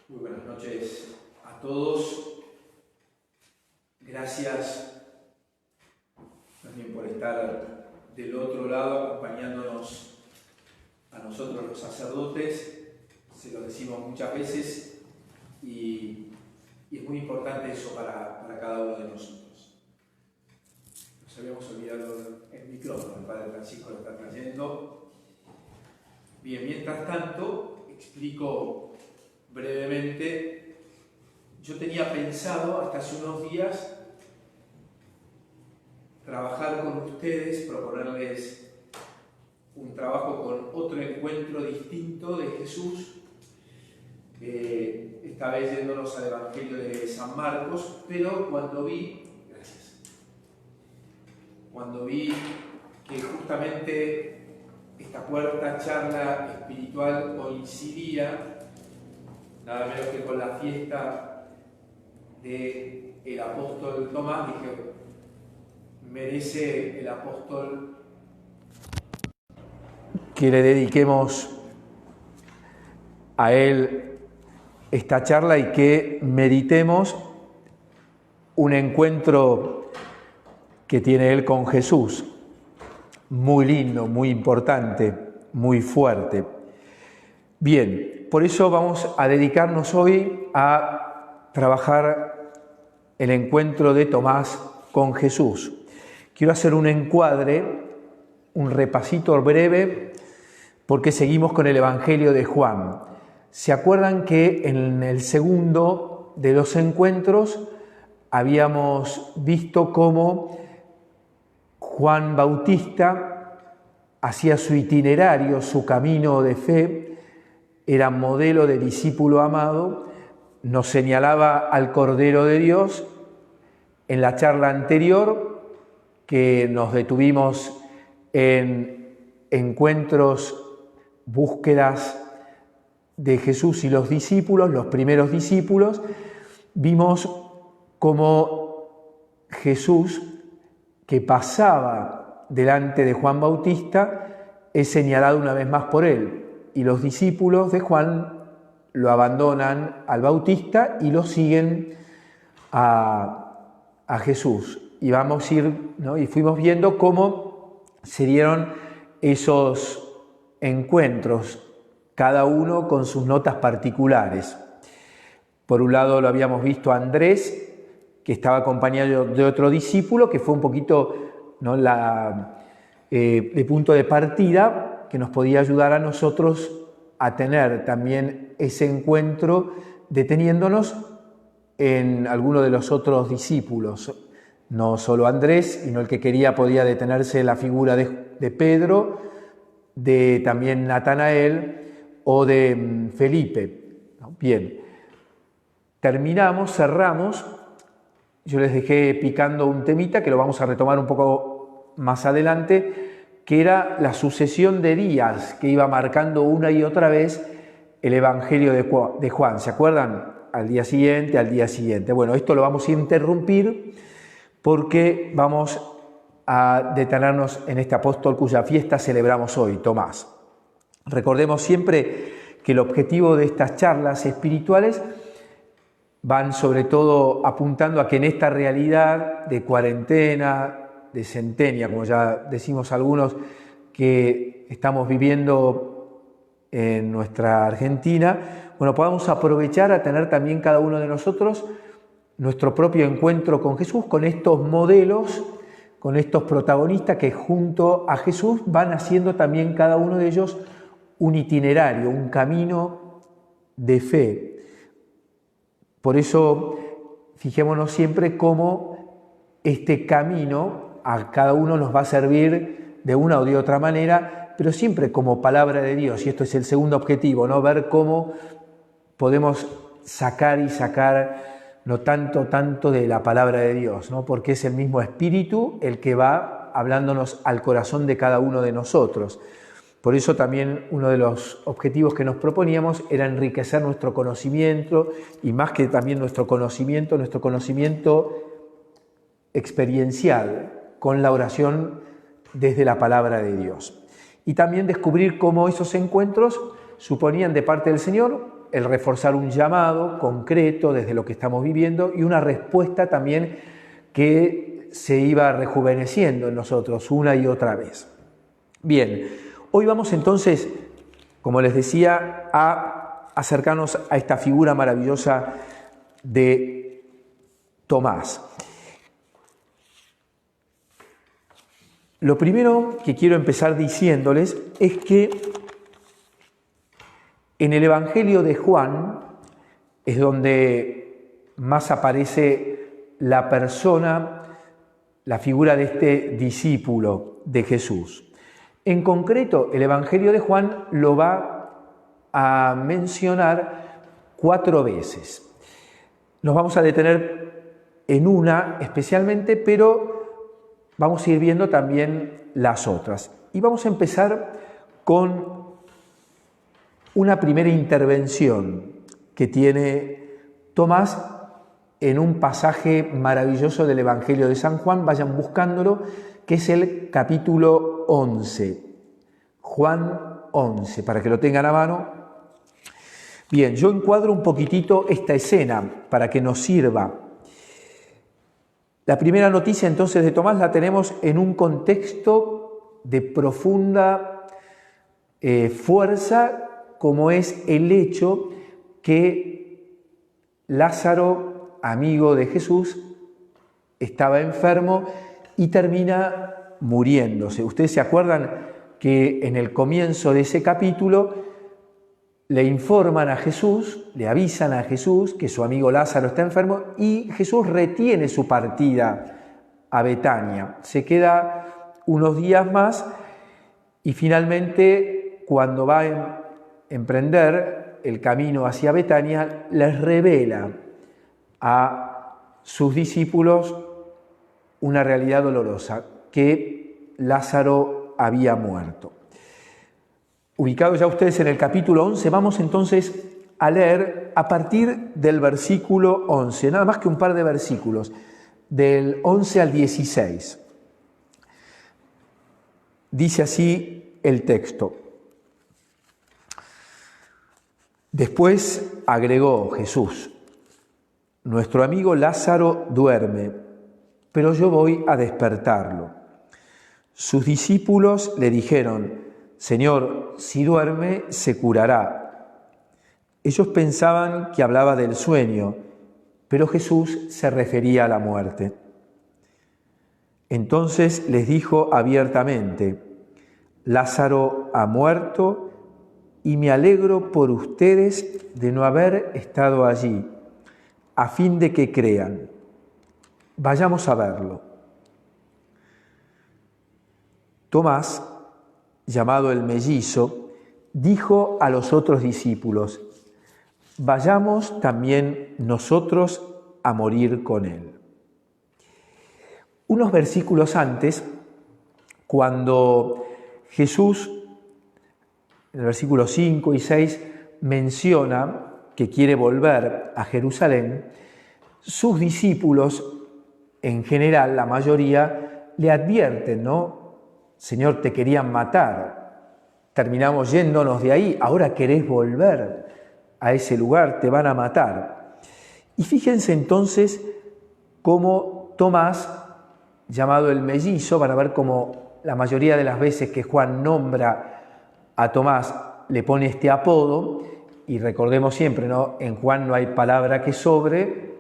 Muy buenas noches a todos. Gracias también por estar del otro lado acompañándonos a nosotros los sacerdotes. Se lo decimos muchas veces y es muy importante eso para cada uno de nosotros. Nos habíamos olvidado el micrófono, el Padre Francisco lo está trayendo. Bien, mientras tanto, explico brevemente. Yo tenía pensado hasta hace unos días trabajar con ustedes, proponerles un trabajo con otro encuentro distinto de Jesús, esta vez yéndonos al Evangelio de San Marcos, pero cuando vi que justamente esta cuarta charla espiritual coincidía nada menos que con la fiesta del apóstol Tomás, dije, merece el apóstol que le dediquemos a él esta charla y que meditemos un encuentro que tiene él con Jesús, muy lindo, muy importante, muy fuerte. Bien, por eso vamos a dedicarnos hoy a trabajar el encuentro de Tomás con Jesús. Quiero hacer un encuadre, un repasito breve, porque seguimos con el Evangelio de Juan. ¿Se acuerdan que en el segundo de los encuentros habíamos visto cómo Juan Bautista hacía su itinerario, su camino de fe, era modelo de discípulo amado, nos señalaba al Cordero de Dios? En la charla anterior, que nos detuvimos en encuentros, búsquedas de Jesús y los discípulos, los primeros discípulos, vimos cómo Jesús, que pasaba delante de Juan Bautista, es señalado una vez más por él. Y los discípulos de Juan lo abandonan al Bautista y lo siguen a Jesús. Y vamos a ir, ¿no? Y fuimos viendo cómo se dieron esos encuentros, cada uno con sus notas particulares. Por un lado lo habíamos visto a Andrés, que estaba acompañado de otro discípulo, que fue un poquito, ¿no?, el punto de partida que nos podía ayudar a nosotros a tener también ese encuentro deteniéndonos en alguno de los otros discípulos. No solo Andrés, sino el que quería podía detenerse en la figura de Pedro, de también Natanael o de Felipe. Bien, cerramos. Yo les dejé picando un temita que lo vamos a retomar un poco más adelante, que era la sucesión de días que iba marcando una y otra vez el Evangelio de Juan. ¿Se acuerdan? Al día siguiente. Bueno, esto lo vamos a interrumpir porque vamos a detenernos en este apóstol cuya fiesta celebramos hoy, Tomás. Recordemos siempre que el objetivo de estas charlas espirituales van sobre todo apuntando a que en esta realidad de cuarentena, de centenia, como ya decimos algunos, que estamos viviendo en nuestra Argentina, bueno, podamos aprovechar a tener también cada uno de nosotros nuestro propio encuentro con Jesús, con estos modelos, con estos protagonistas que junto a Jesús van haciendo también cada uno de ellos un itinerario, un camino de fe. Por eso, fijémonos siempre cómo este camino a cada uno nos va a servir de una o de otra manera, pero siempre como palabra de Dios, y esto es el segundo objetivo, ¿no? Ver cómo podemos sacar no tanto de la palabra de Dios, ¿no? Porque es el mismo Espíritu el que va hablándonos al corazón de cada uno de nosotros. Por eso también uno de los objetivos que nos proponíamos era enriquecer nuestro conocimiento, y más que también nuestro conocimiento experiencial, con la oración desde la palabra de Dios. Y también descubrir cómo esos encuentros suponían de parte del Señor el reforzar un llamado concreto desde lo que estamos viviendo y una respuesta también que se iba rejuveneciendo en nosotros una y otra vez. Bien, hoy vamos entonces, como les decía, a acercarnos a esta figura maravillosa de Tomás. Lo primero que quiero empezar diciéndoles es que en el Evangelio de Juan es donde más aparece la persona, la figura de este discípulo de Jesús. En concreto, el Evangelio de Juan lo va a mencionar 4 veces. Nos vamos a detener en una especialmente, pero vamos a ir viendo también las otras. Y vamos a empezar con una primera intervención que tiene Tomás en un pasaje maravilloso del Evangelio de San Juan. Vayan buscándolo, que es el capítulo 11. Juan 11, para que lo tengan a mano. Bien, yo encuadro un poquitito esta escena para que nos sirva. La primera noticia entonces de Tomás la tenemos en un contexto de profunda fuerza, como es el hecho que Lázaro, amigo de Jesús, estaba enfermo y termina muriéndose. Ustedes se acuerdan que en el comienzo de ese capítulo le informan a Jesús, le avisan a Jesús que su amigo Lázaro está enfermo y Jesús retiene su partida a Betania. Se queda unos días más y finalmente, cuando va a emprender el camino hacia Betania, les revela a sus discípulos una realidad dolorosa, que Lázaro había muerto. Ubicados ya ustedes en el capítulo 11, vamos entonces a leer a partir del versículo 11, nada más que un par de versículos, del 11 al 16. Dice así el texto. Después agregó Jesús: nuestro amigo Lázaro duerme, pero yo voy a despertarlo. Sus discípulos le dijeron: Señor, si duerme, se curará. Ellos pensaban que hablaba del sueño, pero Jesús se refería a la muerte. Entonces les dijo abiertamente: Lázaro ha muerto y me alegro por ustedes de no haber estado allí, a fin de que crean. Vayamos a verlo. Tomás, llamado el mellizo, dijo a los otros discípulos: vayamos también nosotros a morir con él. Unos versículos antes, cuando Jesús, en el versículo 5 y 6, menciona que quiere volver a Jerusalén, sus discípulos, en general, la mayoría, le advierten, ¿no? Señor, te querían matar, terminamos yéndonos de ahí, ahora querés volver a ese lugar, te van a matar. Y fíjense entonces cómo Tomás, llamado el mellizo, van a ver cómo la mayoría de las veces que Juan nombra a Tomás le pone este apodo, y recordemos siempre, ¿no? En Juan no hay palabra que sobre,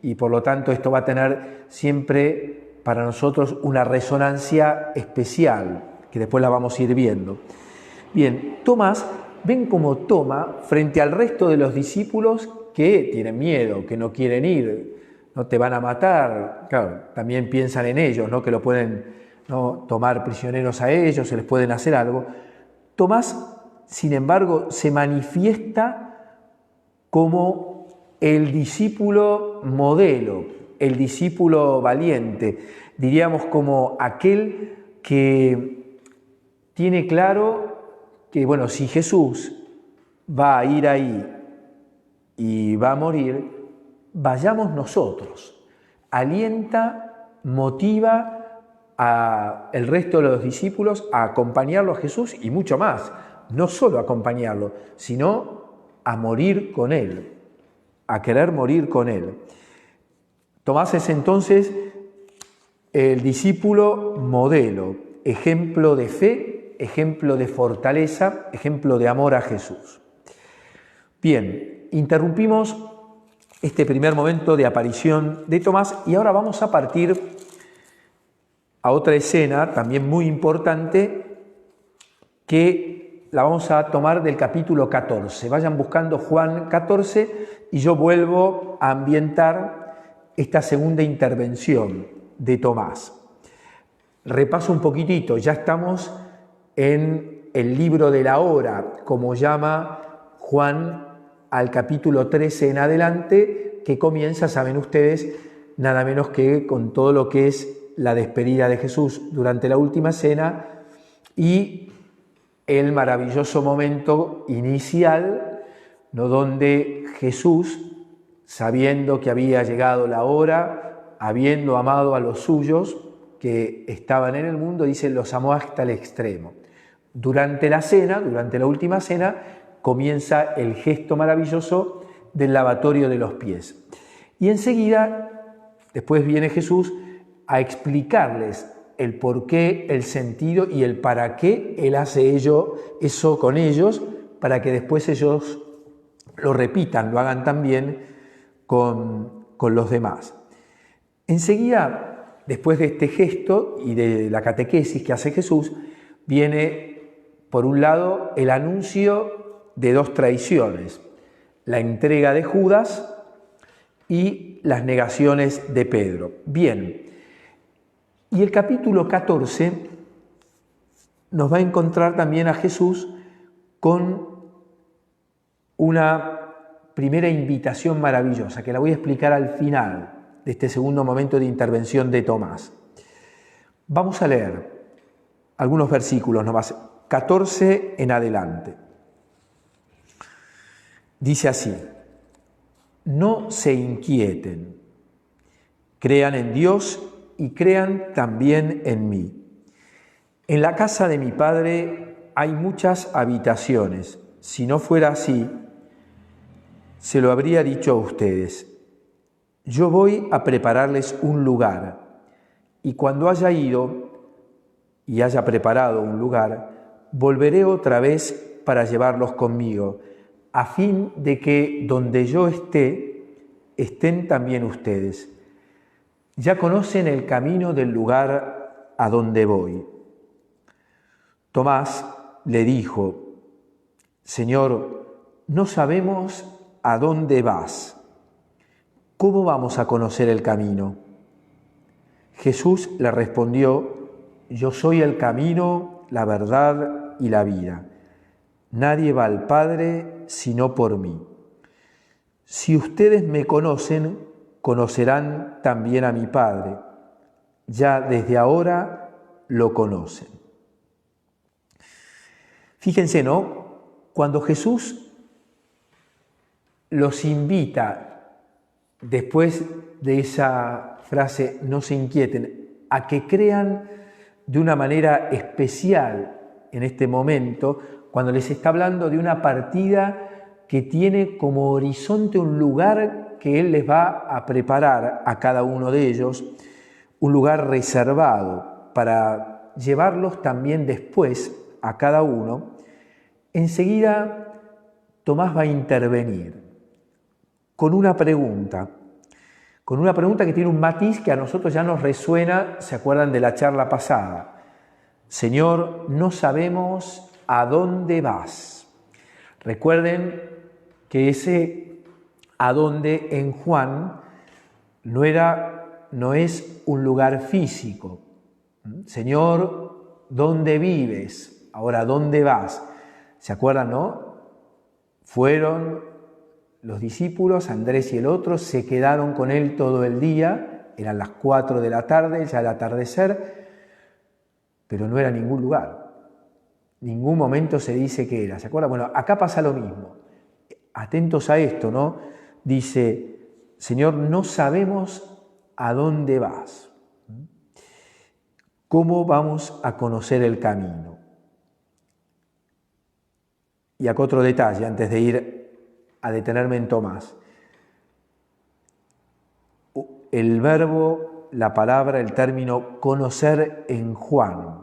y por lo tanto esto va a tener siempre para nosotros una resonancia especial, que después la vamos a ir viendo. Bien, Tomás, ven cómo toma frente al resto de los discípulos que tienen miedo, que no quieren ir, no te van a matar. Claro, también piensan en ellos, ¿no? Que lo pueden, ¿no?, tomar prisioneros a ellos, se les pueden hacer algo. Tomás, sin embargo, se manifiesta como el discípulo modelo, el discípulo valiente, diríamos como aquel que tiene claro que, bueno, si Jesús va a ir ahí y va a morir, vayamos nosotros. Alienta, motiva al resto de los discípulos a acompañarlo a Jesús y mucho más. No solo acompañarlo, sino a morir con Él, a querer morir con Él. Tomás es entonces el discípulo modelo, ejemplo de fe, ejemplo de fortaleza, ejemplo de amor a Jesús. Bien, interrumpimos este primer momento de aparición de Tomás y ahora vamos a partir a otra escena también muy importante que la vamos a tomar del capítulo 14. Vayan buscando Juan 14 y yo vuelvo a ambientar esta segunda intervención de Tomás. Repaso un poquitito, ya estamos en el libro de la hora, como llama Juan al capítulo 13 en adelante, que comienza, saben ustedes, nada menos que con todo lo que es la despedida de Jesús durante la última cena y el maravilloso momento inicial, ¿no?, donde Jesús, sabiendo que había llegado la hora, habiendo amado a los suyos que estaban en el mundo, dice, los amó hasta el extremo. Durante la cena, durante la última cena, comienza el gesto maravilloso del lavatorio de los pies. Y enseguida, después viene Jesús a explicarles el por qué, el sentido y el para qué Él hace eso con ellos, para que después ellos lo repitan, lo hagan también con los demás. Enseguida, después de este gesto y de la catequesis que hace Jesús, viene, por un lado, el anuncio de dos traiciones, la entrega de Judas y las negaciones de Pedro. Bien, y el capítulo 14 nos va a encontrar también a Jesús con una primera invitación maravillosa, que la voy a explicar al final de este segundo momento de intervención de Tomás. Vamos a leer algunos versículos nomás, 14 en adelante. Dice así: no se inquieten, crean en Dios y crean también en mí. En la casa de mi Padre hay muchas habitaciones. Si no fuera así, se lo habría dicho a ustedes. Yo voy a prepararles un lugar, y cuando haya ido y haya preparado un lugar, volveré otra vez para llevarlos conmigo, a fin de que donde yo esté, estén también ustedes. Ya conocen el camino del lugar a donde voy. Tomás le dijo: Señor, no sabemos a dónde vas. ¿Cómo vamos a conocer el camino? Jesús le respondió: yo soy el camino, la verdad y la vida. Nadie va al Padre sino por mí. Si ustedes me conocen, conocerán también a mi Padre. Ya desde ahora lo conocen. Fíjense, ¿no? Cuando Jesús los invita, después de esa frase, no se inquieten, a que crean de una manera especial en este momento, cuando les está hablando de una partida que tiene como horizonte un lugar que Él les va a preparar a cada uno de ellos, un lugar reservado para llevarlos también después a cada uno. Enseguida Tomás va a intervenir con una pregunta que tiene un matiz que a nosotros ya nos resuena, ¿se acuerdan de la charla pasada? Señor, no sabemos a dónde vas. Recuerden que ese a dónde en Juan no es un lugar físico. Señor, ¿dónde vives? Ahora, ¿dónde vas? ¿Se acuerdan, no? Fueron los discípulos, Andrés y el otro, se quedaron con él todo el día, eran las 4 de la tarde, ya el atardecer, pero no era ningún lugar. Ningún momento se dice que era. ¿Se acuerdan? Bueno, acá pasa lo mismo. Atentos a esto, ¿no? Dice, Señor, no sabemos a dónde vas. ¿Cómo vamos a conocer el camino? Y acá otro detalle, antes de ir a detenerme en Tomás. El verbo, la palabra, el término conocer en Juan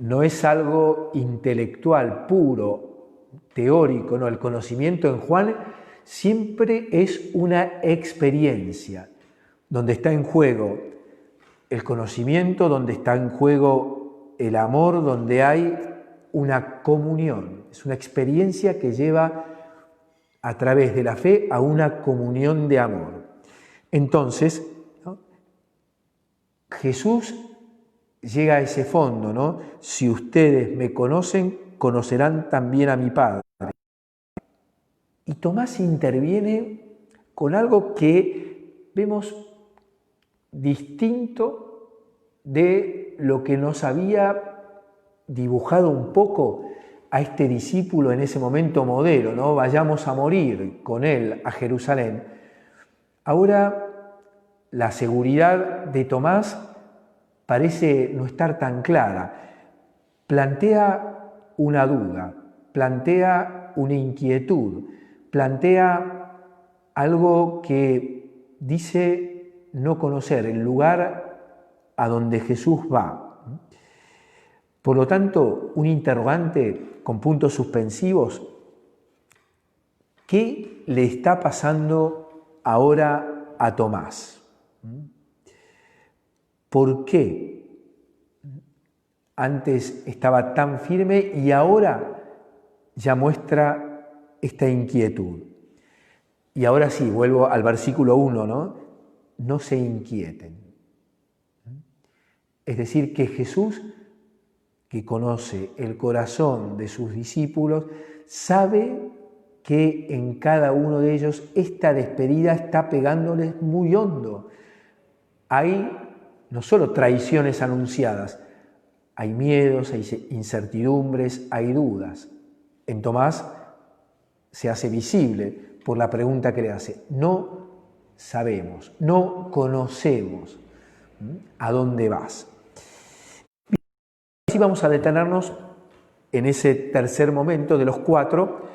no es algo intelectual, puro, teórico, no. El conocimiento en Juan siempre es una experiencia, donde está en juego el conocimiento, donde está en juego el amor, donde hay una comunión. Es una experiencia que lleva a través de la fe a una comunión de amor. Entonces, ¿no?, Jesús llega a ese fondo, ¿no? Si ustedes me conocen, conocerán también a mi Padre. Y Tomás interviene con algo que vemos distinto de lo que nos había dibujado un poco a este discípulo en ese momento modelo, ¿no? Vayamos a morir con él a Jerusalén. Ahora la seguridad de Tomás parece no estar tan clara. Plantea una duda, plantea una inquietud, plantea algo que dice no conocer, el lugar a donde Jesús va. Por lo tanto, un interrogante con puntos suspensivos. ¿Qué le está pasando ahora a Tomás? ¿Por qué antes estaba tan firme y ahora ya muestra esta inquietud? Y ahora sí, vuelvo al versículo 1, ¿no? No se inquieten. Es decir, que Jesús, que conoce el corazón de sus discípulos, sabe que en cada uno de ellos esta despedida está pegándoles muy hondo. Hay no solo traiciones anunciadas, hay miedos, hay incertidumbres, hay dudas. En Tomás se hace visible por la pregunta que le hace. No sabemos, no conocemos a dónde vas. Así vamos a detenernos en ese tercer momento de los 4.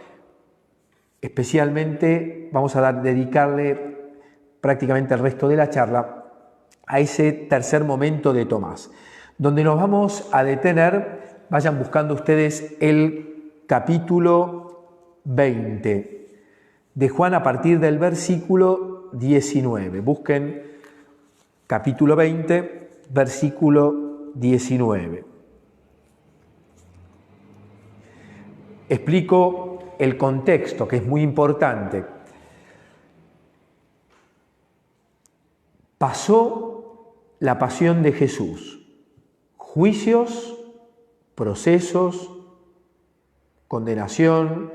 Especialmente vamos a dedicarle prácticamente el resto de la charla a ese tercer momento de Tomás, donde nos vamos a detener. Vayan buscando ustedes el capítulo 20 de Juan a partir del versículo 19. Busquen capítulo 20, versículo 19. Explico el contexto, que es muy importante. Pasó la pasión de Jesús, juicios, procesos, condenación,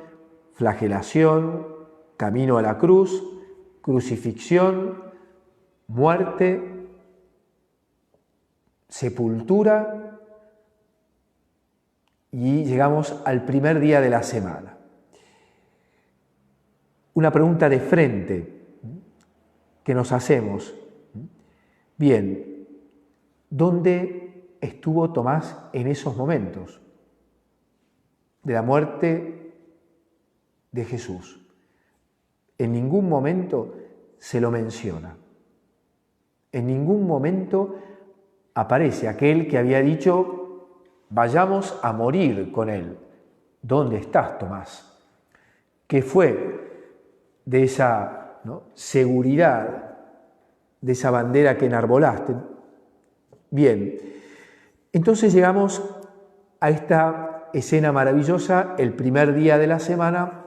flagelación, camino a la cruz, crucifixión, muerte, sepultura, y llegamos al primer día de la semana. Una pregunta de frente que nos hacemos. Bien, ¿dónde estuvo Tomás en esos momentos de la muerte de Jesús? En ningún momento se lo menciona. En ningún momento aparece aquel que había dicho: vayamos a morir con él. ¿Dónde estás, Tomás? ¿Qué fue de esa seguridad, de esa bandera que enarbolaste? Bien, entonces llegamos a esta escena maravillosa, el primer día de la semana,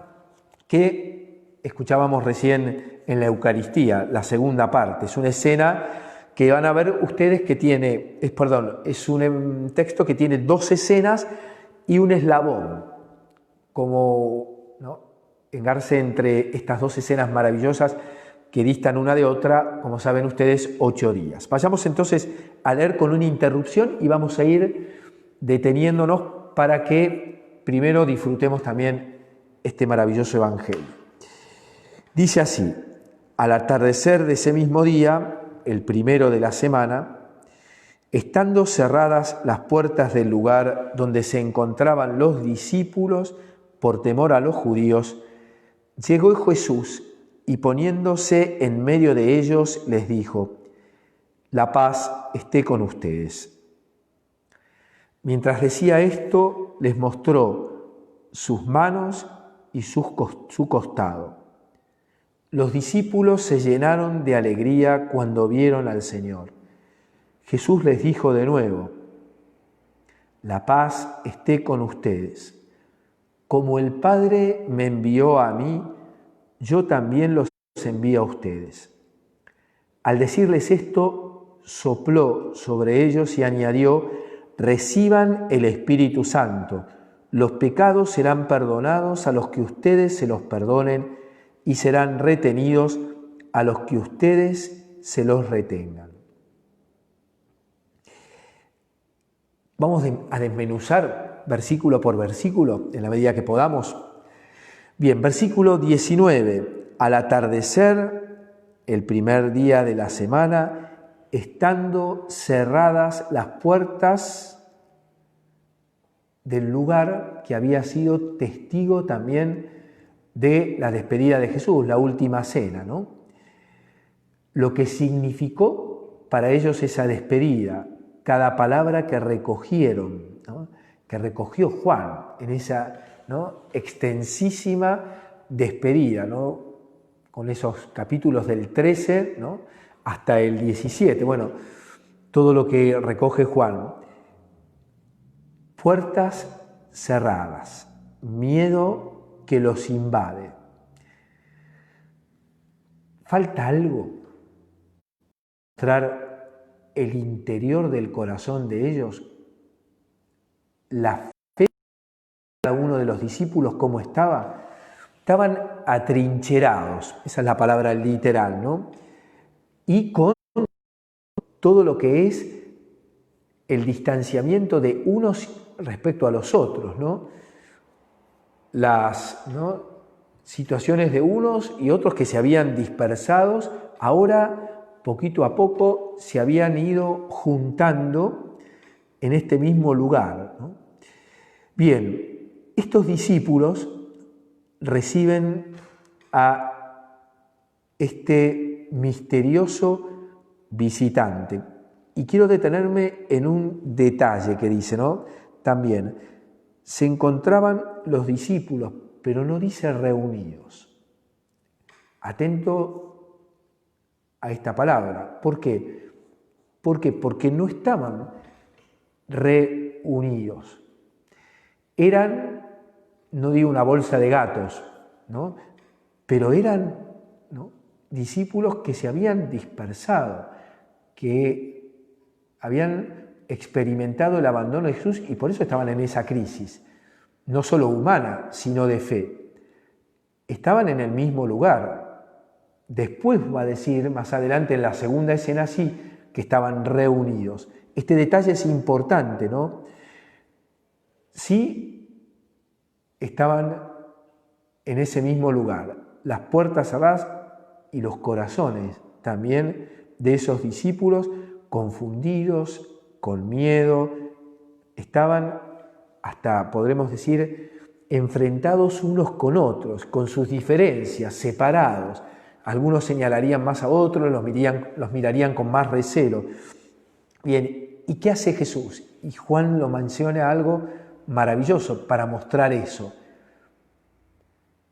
que escuchábamos recién en la Eucaristía, la segunda parte. Es una escena que van a ver ustedes que tiene, es un texto que tiene 2 escenas y un eslabón, como engarce entre estas 2 escenas maravillosas que distan una de otra, como saben ustedes, 8 días. Vayamos entonces a leer con una interrupción y vamos a ir deteniéndonos para que primero disfrutemos también este maravilloso Evangelio. Dice así: al atardecer de ese mismo día, el primero de la semana, estando cerradas las puertas del lugar donde se encontraban los discípulos por temor a los judíos, Llegó Jesús y poniéndose en medio de ellos les dijo: la paz esté con ustedes. Mientras decía esto, les mostró sus manos y su costado. Los discípulos se llenaron de alegría cuando vieron al Señor. Jesús les dijo de nuevo: la paz esté con ustedes. Como el Padre me envió a mí, yo también los envío a ustedes. Al decirles esto, sopló sobre ellos y añadió: reciban el Espíritu Santo. Los pecados serán perdonados a los que ustedes se los perdonen y serán retenidos a los que ustedes se los retengan. Vamos a desmenuzar versículo por versículo en la medida que podamos. Bien, versículo 19. Al atardecer, el primer día de la semana, estando cerradas las puertas del lugar que había sido testigo también de la despedida de Jesús, la última cena, ¿no? Lo que significó para ellos esa despedida, cada palabra que recogieron, ¿no?, que recogió Juan en esa, ¿no?, extensísima despedida, ¿no?, con esos capítulos del 13, ¿no?, hasta el 17. Bueno, todo lo que recoge Juan. Puertas cerradas, miedo que los invade. Falta algo, mostrar el interior del corazón de ellos, la fe de cada uno de los discípulos, ¿cómo estaba? Estaban atrincherados, esa es la palabra literal, ¿no? Y con todo lo que es el distanciamiento de unos respecto a los otros, ¿no? Las, ¿no?, situaciones de unos y otros que se habían dispersados, ahora poquito a poco se habían ido juntando en este mismo lugar, ¿no? Bien, estos discípulos reciben a este misterioso visitante. Y quiero detenerme en un detalle que dice, ¿no? También, se encontraban los discípulos, pero no dice reunidos. Atento a esta palabra. ¿Por qué? ¿Por qué? Porque no estaban reunidos. Eran, no digo una bolsa de gatos, ¿no?, pero eran, ¿no?, discípulos que se habían dispersado, que habían experimentado el abandono de Jesús y por eso estaban en esa crisis, no solo humana, sino de fe. Estaban en el mismo lugar. Después va a decir, más adelante en la segunda escena, sí, que estaban reunidos. Este detalle es importante, ¿no? Sí, estaban en ese mismo lugar, las puertas cerradas y los corazones también de esos discípulos confundidos, con miedo, estaban hasta, podremos decir, enfrentados unos con otros, con sus diferencias, separados. Algunos señalarían más a otros, los mirarían con más recelo. Bien, ¿y qué hace Jesús? Y Juan lo menciona algo maravilloso para mostrar eso.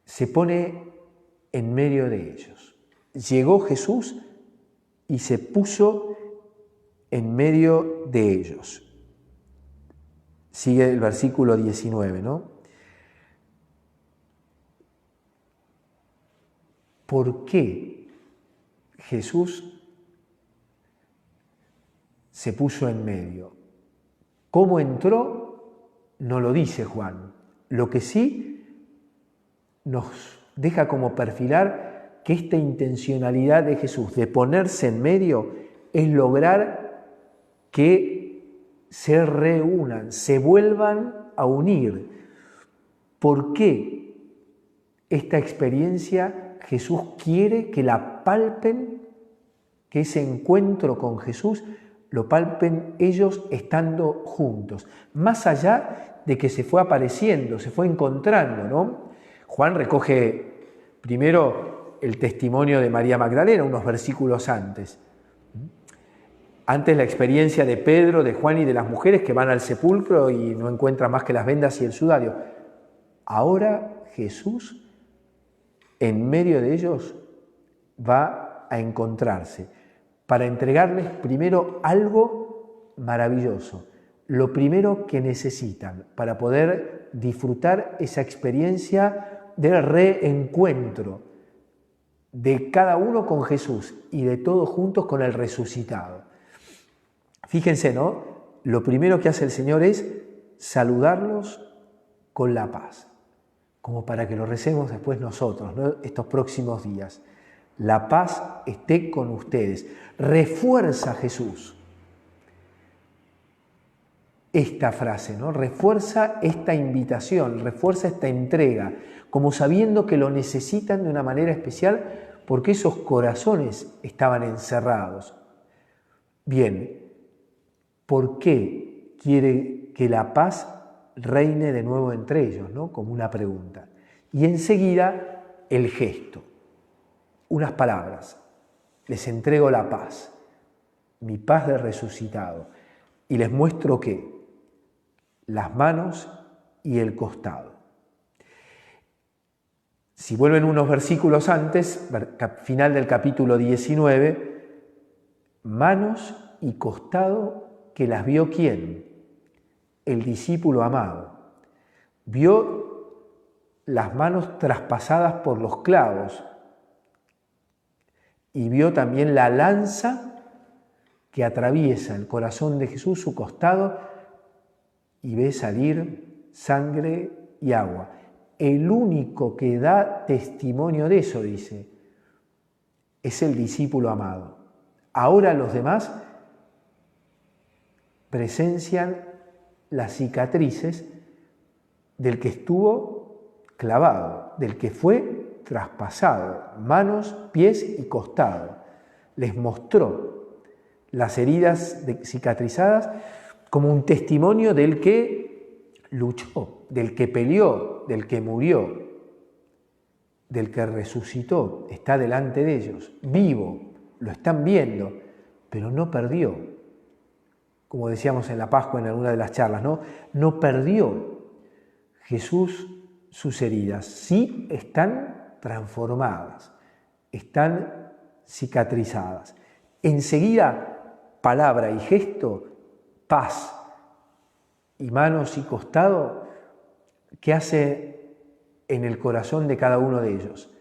Se pone en medio de ellos. Llegó Jesús y se puso en medio de ellos. Sigue el versículo 19, ¿no? ¿Por qué Jesús se puso en medio? ¿Cómo entró? No lo dice Juan. Lo que sí nos deja como perfilar que esta intencionalidad de Jesús de ponerse en medio es lograr que se reúnan, se vuelvan a unir. ¿Por qué esta experiencia Jesús quiere que la palpen, que ese encuentro con Jesús lo palpen ellos estando juntos? Más allá de que se fue apareciendo, se fue encontrando, ¿no? Juan recoge Primero, el testimonio de María Magdalena, unos versículos antes. Antes la experiencia de Pedro, de Juan y de las mujeres que van al sepulcro y no encuentran más que las vendas y el sudario. Ahora Jesús, en medio de ellos, va a encontrarse para entregarles primero algo maravilloso, lo primero que necesitan para poder disfrutar esa experiencia de reencuentro de cada uno con Jesús y de todos juntos con el resucitado. Fíjense, ¿no? Lo primero que hace el Señor es saludarlos con la paz, como para que lo recemos después nosotros, ¿no? Estos próximos días. La paz esté con ustedes. Refuerza Jesús esta frase, ¿no? Refuerza esta invitación, refuerza esta entrega, como sabiendo que lo necesitan de una manera especial porque esos corazones estaban encerrados. Bien, ¿por qué quiere que la paz reine de nuevo entre ellos, ¿no? Como una pregunta. Y enseguida el gesto, unas palabras. Les entrego la paz, mi paz de resucitado. Y les muestro ¿qué? Las manos y el costado. Si vuelven unos versículos antes, final del capítulo 19, manos y costado que las vio ¿quién? El discípulo amado. Vio las manos traspasadas por los clavos y vio también la lanza que atraviesa el corazón de Jesús, su costado, y ve salir sangre y agua. El único que da testimonio de eso, dice, es el discípulo amado. Ahora los demás presencian las cicatrices del que estuvo clavado, del que fue traspasado, manos, pies y costado. Les mostró las heridas cicatrizadas como un testimonio del que luchó, del que peleó, del que murió, del que resucitó, está delante de ellos, vivo, lo están viendo, pero no perdió. Como decíamos en la Pascua en alguna de las charlas, no perdió Jesús sus heridas, sí están transformadas, están cicatrizadas. Enseguida, palabra y gesto, paz y manos y costado, ¿qué hace en el corazón de cada uno de ellos?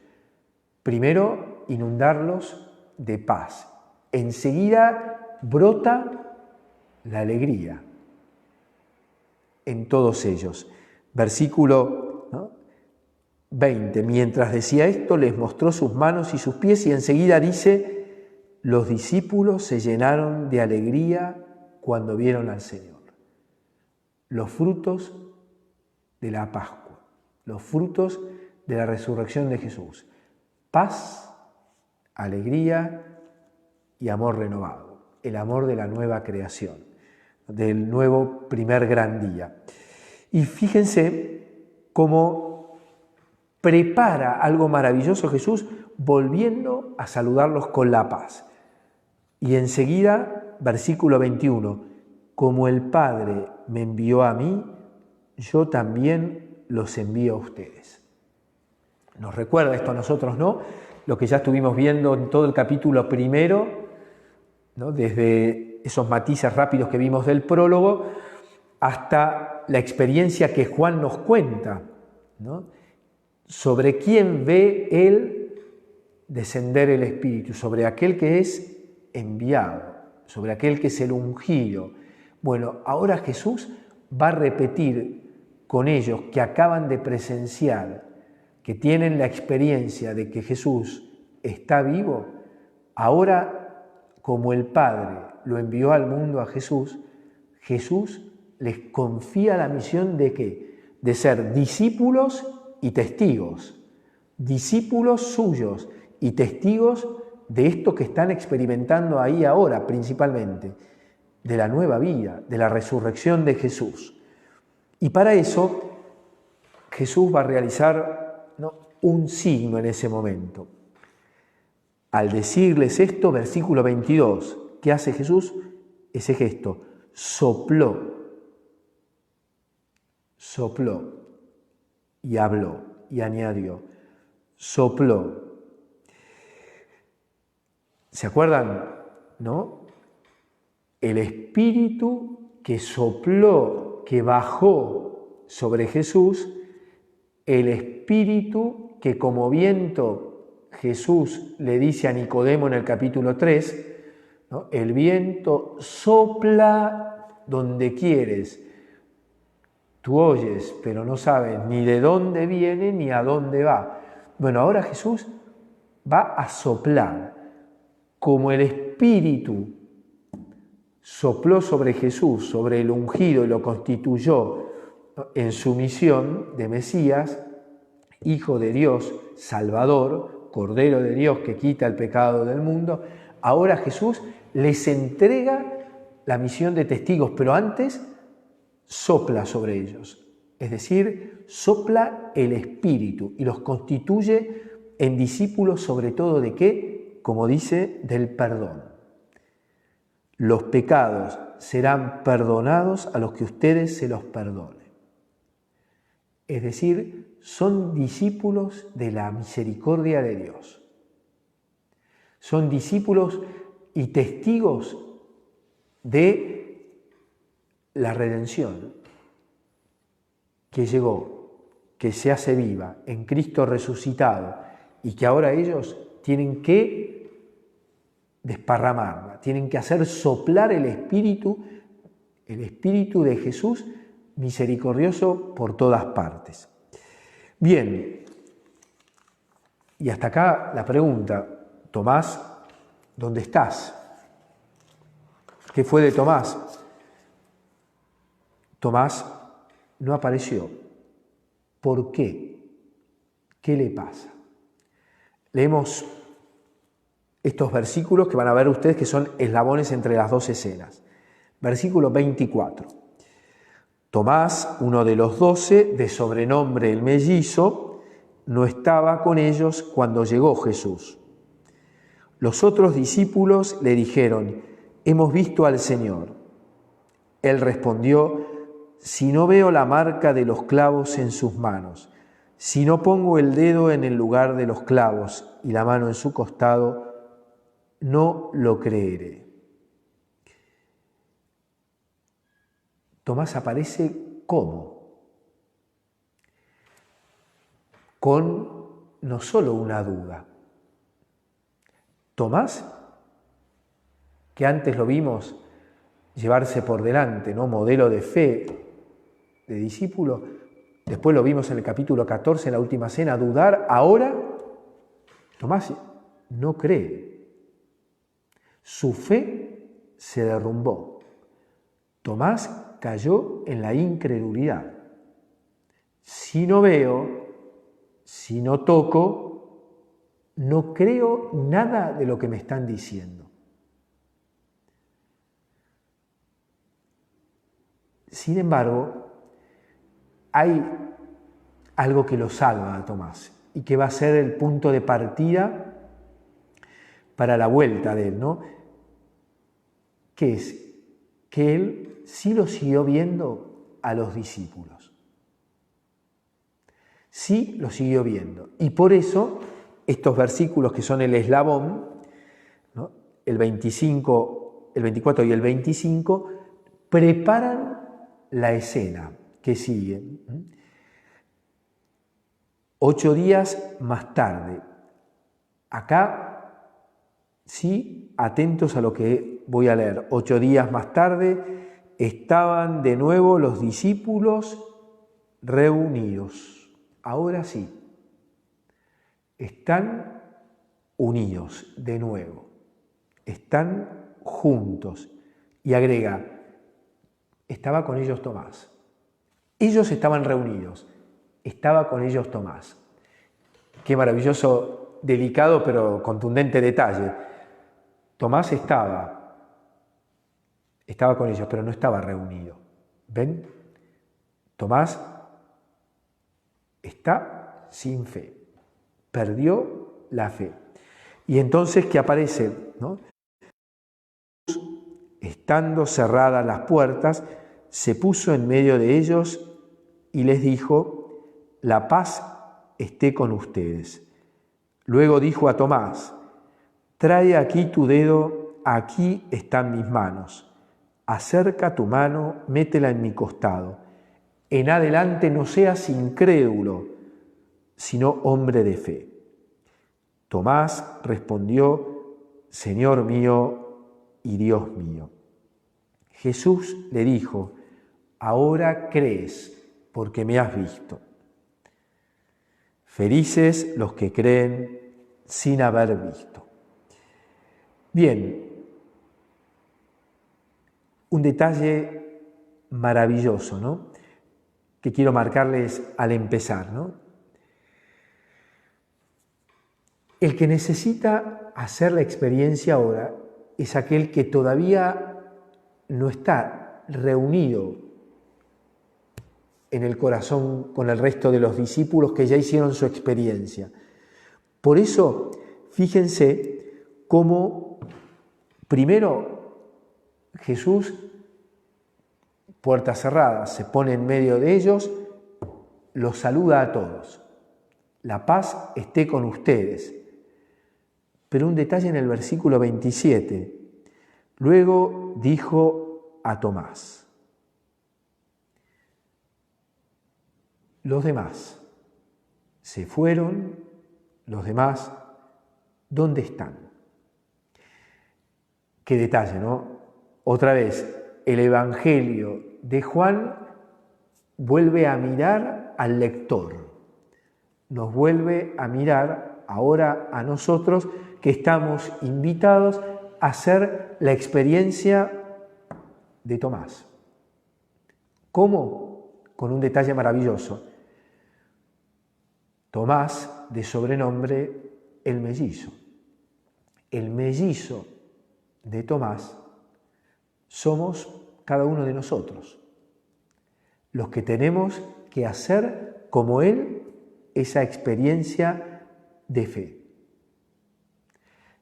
Primero, inundarlos de paz. Enseguida brota la alegría en todos ellos. Versículo 20. Mientras decía esto, les mostró sus manos y sus pies y enseguida dice, los discípulos se llenaron de alegría cuando vieron al Señor. Los frutos de la Pascua, los frutos de la resurrección de Jesús. Paz, alegría y amor renovado. El amor de la nueva creación, del nuevo primer gran día. Y fíjense cómo prepara algo maravilloso Jesús volviendo a saludarlos con la paz. Y enseguida, versículo 21, como el Padre me envió a mí, yo también los envío a ustedes. Nos recuerda esto a nosotros, ¿no? Lo que ya estuvimos viendo en todo el capítulo primero, ¿no? Desde esos matices rápidos que vimos del prólogo hasta la experiencia que Juan nos cuenta, ¿no? Sobre quién ve él descender el Espíritu, sobre aquel que es enviado, sobre aquel que es el ungido. Bueno, ahora Jesús va a repetir con ellos que acaban de presenciar, que tienen la experiencia de que Jesús está vivo, ahora como el Padre lo envió al mundo a Jesús, Jesús les confía la misión de ¿qué? De ser discípulos y testigos, discípulos suyos y testigos de esto que están experimentando ahí ahora principalmente, de la nueva vida, de la resurrección de Jesús. Y para eso Jesús va a realizar un signo en ese momento. Al decirles esto, versículo 22, ¿qué hace Jesús? Ese gesto, sopló y habló y añadió, sopló. ¿Se acuerdan? ¿No? El espíritu que sopló, que bajó sobre Jesús, el espíritu que como viento Jesús le dice a Nicodemo en el capítulo 3, ¿no? El viento sopla donde quieres. Tú oyes, pero no sabes ni de dónde viene ni a dónde va. Bueno, ahora Jesús va a soplar. Como el Espíritu sopló sobre Jesús, sobre el ungido y lo constituyó en su misión de Mesías, Hijo de Dios, Salvador, Cordero de Dios que quita el pecado del mundo, ahora Jesús les entrega la misión de testigos, pero antes sopla sobre ellos, es decir, sopla el Espíritu y los constituye en discípulos sobre todo de ¿qué? Como dice, del perdón. Los pecados serán perdonados a los que ustedes se los perdonen. Es decir, son discípulos de la misericordia de Dios. Son discípulos y testigos de la redención que llegó, que se hace viva en Cristo resucitado y que ahora ellos tienen que desparramarla, tienen que hacer soplar el Espíritu de Jesús misericordioso por todas partes. Bien, y hasta acá la pregunta, Tomás, ¿dónde estás? ¿Qué fue de Tomás? Tomás no apareció. ¿Por qué? ¿Qué le pasa? Leemos estos versículos que van a ver ustedes que son eslabones entre las dos escenas. Versículo 24. Tomás, uno de los 12, de sobrenombre el mellizo, no estaba con ellos cuando llegó Jesús. Los otros discípulos le dijeron, hemos visto al Señor. Él respondió, si no veo la marca de los clavos en sus manos, si no pongo el dedo en el lugar de los clavos y la mano en su costado, no lo creeré. Tomás aparece ¿cómo? Con no solo una duda. Tomás, que antes lo vimos llevarse por delante, ¿no? Modelo de fe, de discípulo, después lo vimos en el capítulo 14, en la última cena, dudar, ahora Tomás no cree. Su fe se derrumbó. Tomás cayó en la incredulidad. Si no veo, si no toco, no creo nada de lo que me están diciendo. Sin embargo, hay algo que lo salva a Tomás y que va a ser el punto de partida para la vuelta de él, ¿no? Que es que él sí lo siguió viendo a los discípulos. Sí lo siguió viendo. Y por eso estos versículos que son el eslabón, ¿no? El 25, el 24 y el 25, preparan la escena que sigue. 8 días más tarde. Acá, sí, atentos a lo que voy a leer. 8 días más tarde estaban de nuevo los discípulos reunidos. Ahora sí, están unidos de nuevo. Están juntos. Y agrega, estaba con ellos Tomás. Ellos estaban reunidos. Estaba con ellos Tomás. Qué maravilloso, delicado pero contundente detalle. Tomás estaba con ellos, pero no estaba reunido. ¿Ven? Tomás está sin fe. perdió la fe. Y entonces, ¿qué aparece? ¿No? Estando cerradas las puertas, se puso en medio de ellos y les dijo: la paz esté con ustedes. Luego dijo a Tomás: trae aquí tu dedo, aquí están mis manos. Acerca tu mano, métela en mi costado. En adelante no seas incrédulo, sino hombre de fe. Tomás respondió: Señor mío y Dios mío. Jesús le dijo: ahora crees porque me has visto. Felices los que creen sin haber visto. Bien, un detalle maravilloso, ¿no?, que quiero marcarles al empezar, ¿no? El que necesita hacer la experiencia ahora es aquel que todavía no está reunido en el corazón con el resto de los discípulos que ya hicieron su experiencia. Por eso, fíjense cómo primero Jesús, puertas cerradas, se pone en medio de ellos, los saluda a todos. La paz esté con ustedes. Pero un detalle en el versículo 27. Luego dijo a Tomás: los demás se fueron, los demás, ¿dónde están? Qué detalle, ¿no? Otra vez, el Evangelio de Juan vuelve a mirar al lector, nos vuelve a mirar ahora a nosotros que estamos invitados a hacer la experiencia de Tomás. ¿Cómo? Con un detalle maravilloso. Tomás, de sobrenombre el mellizo. El mellizo de Tomás somos cada uno de nosotros, los que tenemos que hacer como él esa experiencia de fe.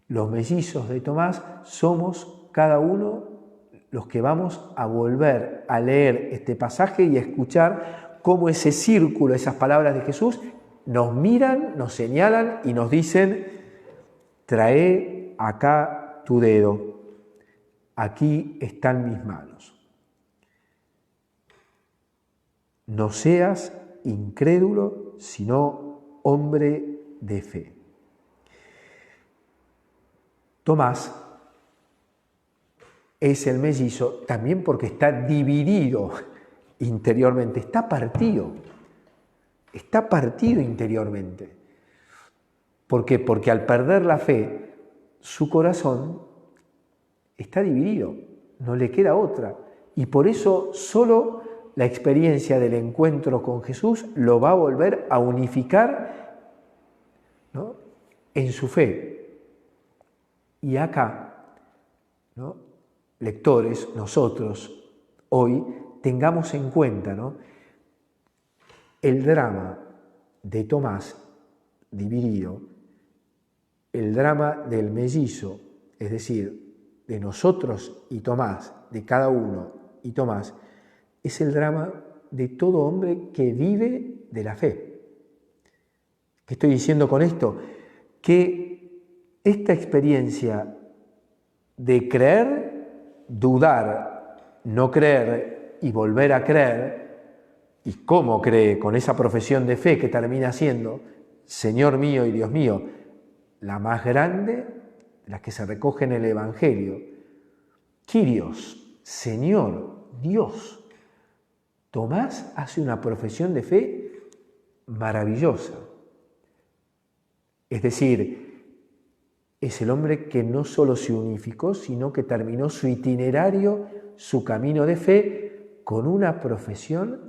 Los mellizos de Tomás somos cada uno los que vamos a volver a leer este pasaje y a escuchar cómo ese círculo, esas palabras de Jesús, nos miran, nos señalan y nos dicen: trae acá tu dedo, aquí están mis manos. No seas incrédulo, sino hombre de fe. Tomás es el mellizo también porque está dividido interiormente, está partido interiormente. ¿Por qué? Porque al perder la fe, su corazón está dividido, no le queda otra. Y por eso solo la experiencia del encuentro con Jesús lo va a volver a unificar, ¿no?, en su fe. Y acá, ¿no?, lectores, nosotros, hoy, tengamos en cuenta, ¿no?, el drama de Tomás dividido, el drama del mellizo, es decir, de nosotros y Tomás, de cada uno y Tomás, es el drama de todo hombre que vive de la fe. ¿Qué estoy diciendo con esto? Que esta experiencia de creer, dudar, no creer y volver a creer, y cómo cree con esa profesión de fe que termina siendo Señor mío y Dios mío, la más grande de las que se recoge en el Evangelio. Kyrios, Señor, Dios. Tomás hace una profesión de fe maravillosa. Es decir, es el hombre que no solo se unificó, sino que terminó su itinerario, su camino de fe, con una profesión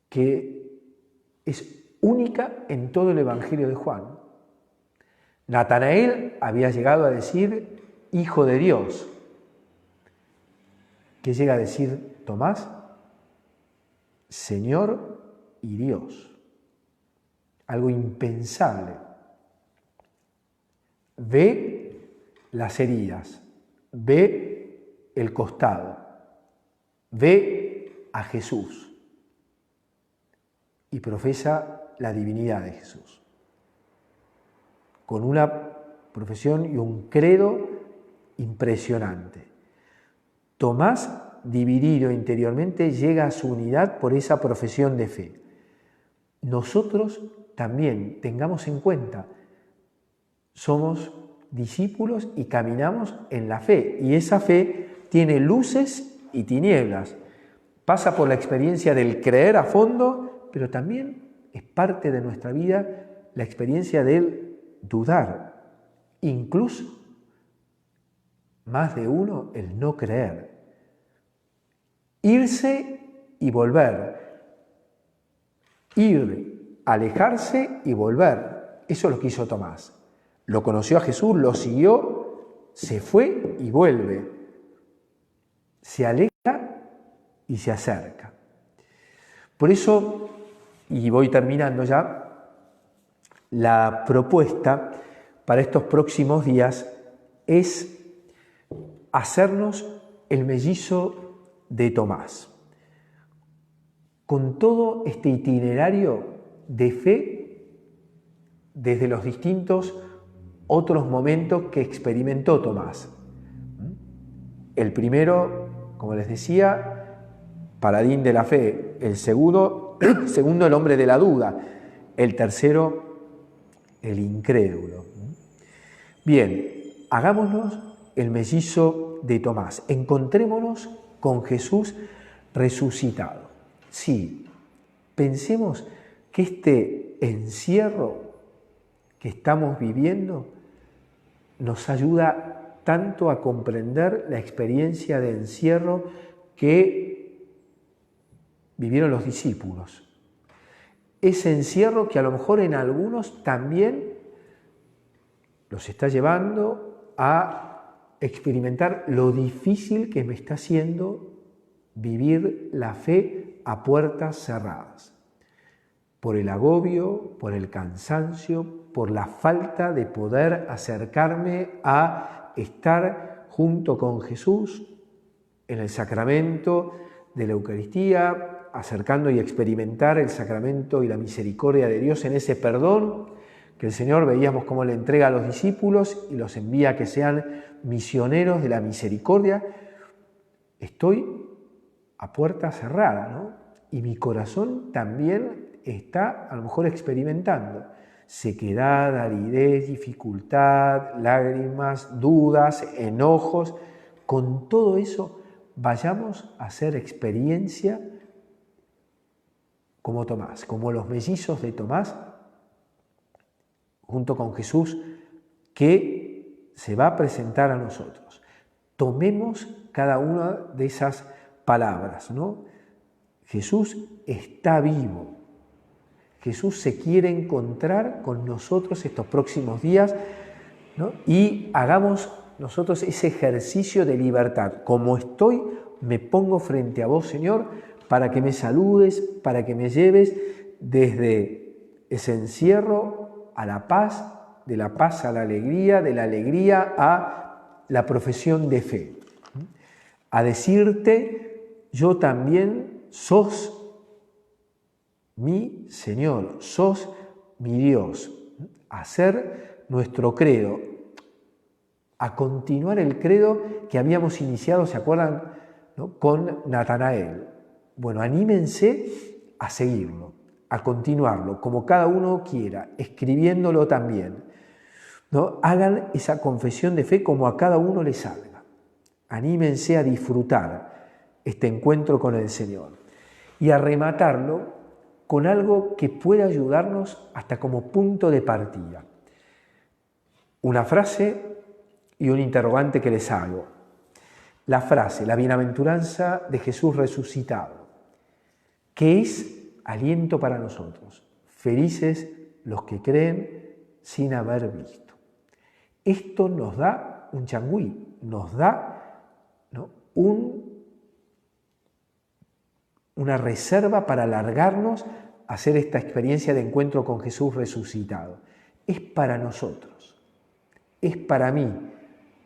que es única en todo el Evangelio de Juan. Natanael había llegado a decir Hijo de Dios. ¿Qué llega a decir Tomás? Señor y Dios. algo impensable. Ve las heridas, ve el costado, ve a Jesús y profesa la divinidad de Jesús, con una profesión y un credo impresionante. Tomás, dividido interiormente, llega a su unidad por esa profesión de fe. Nosotros también tengamos en cuenta, somos discípulos y caminamos en la fe, y esa fe tiene luces y tinieblas. Pasa por la experiencia del creer a fondo, pero también es parte de nuestra vida la experiencia del dudar, incluso más de uno el no creer. Irse y volver, ir, alejarse y volver. Eso es lo que hizo Tomás. Lo conoció a Jesús, lo siguió, se fue y vuelve. Se aleja y se acerca. Por eso, y voy terminando ya, la propuesta para estos próximos días es hacernos el mellizo de Tomás, con todo este itinerario de fe desde los distintos otros momentos que experimentó Tomás. El primero, como les decía, paladín de la fe; el segundo, el hombre de la duda; el tercero, el incrédulo. Bien, hagámonos el mellizo de Tomás, encontrémonos con Jesús resucitado. Sí, pensemos que este encierro que estamos viviendo nos ayuda tanto a comprender la experiencia de encierro que vivieron los discípulos. Ese encierro que a lo mejor en algunos también los está llevando a experimentar lo difícil que me está haciendo vivir la fe a puertas cerradas, por el agobio, por el cansancio, por la falta de poder acercarme a estar junto con Jesús en el sacramento de la Eucaristía, acercando y experimentar el sacramento y la misericordia de Dios en ese perdón que el Señor veíamos cómo le entrega a los discípulos y los envía a que sean misioneros de la misericordia. Estoy a puerta cerrada, ¿no? Y mi corazón también está a lo mejor experimentando sequedad, aridez, dificultad, lágrimas, dudas, enojos. Con todo eso, vayamos a hacer experiencia como Tomás, como los mellizos de Tomás, junto con Jesús, que se va a presentar a nosotros. Tomemos cada una de esas palabras, ¿no? Jesús está vivo. Jesús se quiere encontrar con nosotros estos próximos días, ¿no? Y hagamos nosotros ese ejercicio de libertad. Como estoy, me pongo frente a vos, Señor, para que me saludes, para que me lleves desde ese encierro a la paz, de la paz a la alegría, de la alegría a la profesión de fe. A decirte, yo también sos mi Señor, sos mi Dios. Hacer nuestro credo, a continuar el credo que habíamos iniciado, ¿se acuerdan?, ¿no?, con Natanael. Bueno, anímense a seguirlo, a continuarlo, como cada uno quiera, escribiéndolo también, ¿no? Hagan esa confesión de fe como a cada uno le salga. Anímense a disfrutar este encuentro con el Señor y a rematarlo con algo que pueda ayudarnos hasta como punto de partida. Una frase y un interrogante que les hago. La frase, la bienaventuranza de Jesús resucitado, que es aliento para nosotros. Felices los que creen sin haber visto. Esto nos da un changüí, nos da, ¿no?, una reserva para alargarnos hacer esta experiencia de encuentro con Jesús resucitado. Es para nosotros, es para mí,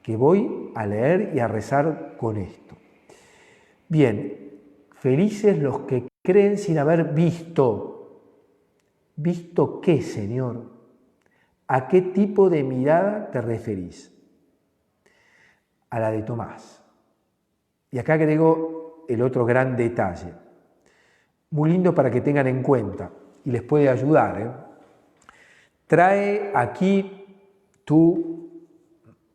que voy a leer y a rezar con esto. Bien, felices los que creen sin haber visto. ¿Visto qué, Señor? ¿A qué tipo de mirada te referís? A la de Tomás. Y acá agrego el otro gran detalle, muy lindo para que tengan en cuenta y les puede ayudar. Trae aquí tu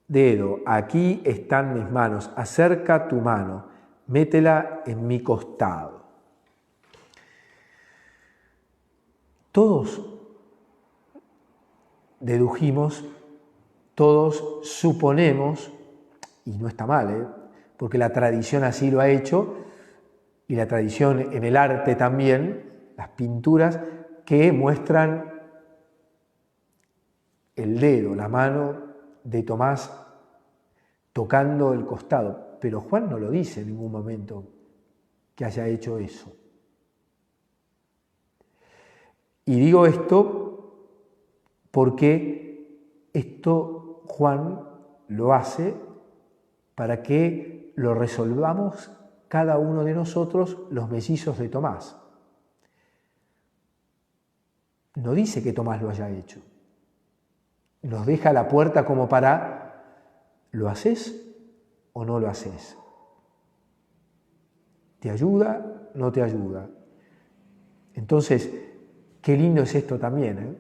dedo, aquí están mis manos, acerca tu mano, métela en mi costado. Todos dedujimos, todos suponemos, y no está mal, porque la tradición así lo ha hecho, y la tradición en el arte también, las pinturas que muestran el dedo, la mano de Tomás tocando el costado, pero Juan no lo dice en ningún momento que haya hecho eso. Y digo esto porque esto Juan lo hace para que lo resolvamos cada uno de nosotros, los mellizos de Tomás. No dice que Tomás lo haya hecho. Nos deja la puerta como para, ¿lo haces o no lo haces? ¿Te ayuda? ¿No te ayuda? Entonces, qué lindo es esto también,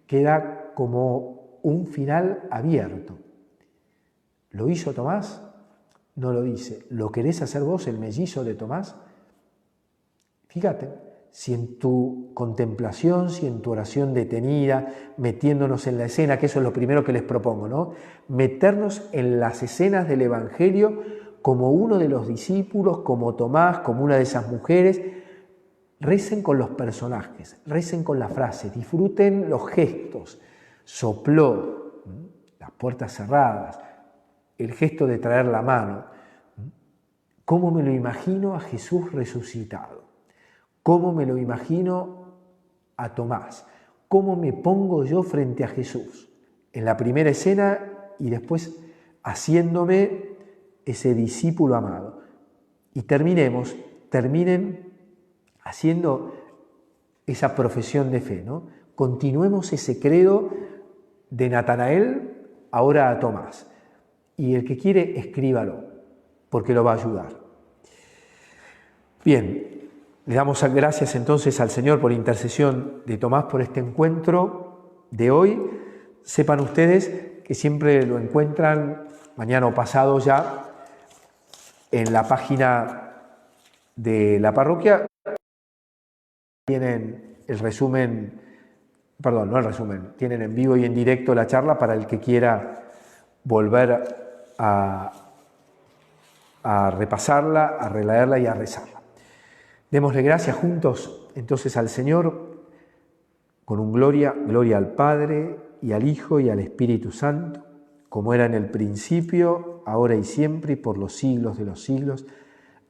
Queda como un final abierto. ¿Lo hizo Tomás? No lo dice. ¿Lo querés hacer vos, el mellizo de Tomás? Fíjate, si en tu contemplación, si en tu oración detenida, metiéndonos en la escena, que eso es lo primero que les propongo, ¿no? Meternos en las escenas del Evangelio como uno de los discípulos, como Tomás, como una de esas mujeres. Recen con los personajes, recen con la frase, disfruten los gestos. Sopló, las puertas cerradas, el gesto de traer la mano. ¿Cómo me lo imagino a Jesús resucitado? ¿Cómo me lo imagino a Tomás? ¿Cómo me pongo yo frente a Jesús? En la primera escena y después haciéndome ese discípulo amado. Y terminen haciendo esa profesión de fe, ¿no? Continuemos ese credo de Natanael ahora a Tomás. Y el que quiere, escríbalo, porque lo va a ayudar. Bien, le damos gracias entonces al Señor por intercesión de Tomás por este encuentro de hoy. Sepan ustedes que siempre lo encuentran mañana o pasado ya en la página de la parroquia. Tienen el resumen, perdón, no el resumen, tienen en vivo y en directo la charla para el que quiera volver a repasarla, a releerla y a rezarla. Démosle gracias juntos entonces al Señor con un gloria al Padre y al Hijo y al Espíritu Santo, como era en el principio, ahora y siempre y por los siglos de los siglos.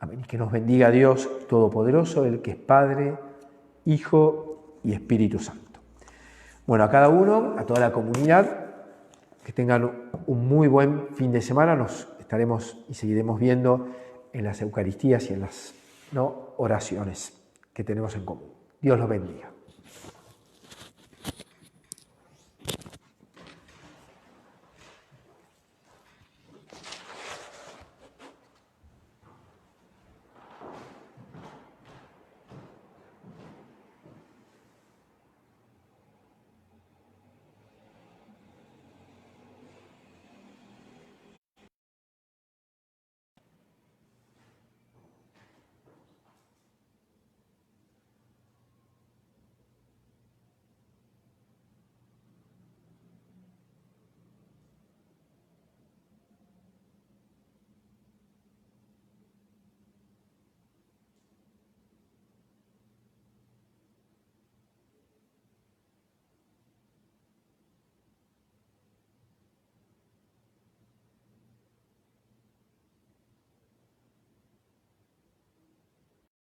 Amén. Que nos bendiga Dios Todopoderoso, el que es Padre, Hijo y Espíritu Santo. Bueno, a cada uno, a toda la comunidad, que tengan un muy buen fin de semana. Nos estaremos y seguiremos viendo en las Eucaristías y en las oraciones que tenemos en común. Dios los bendiga.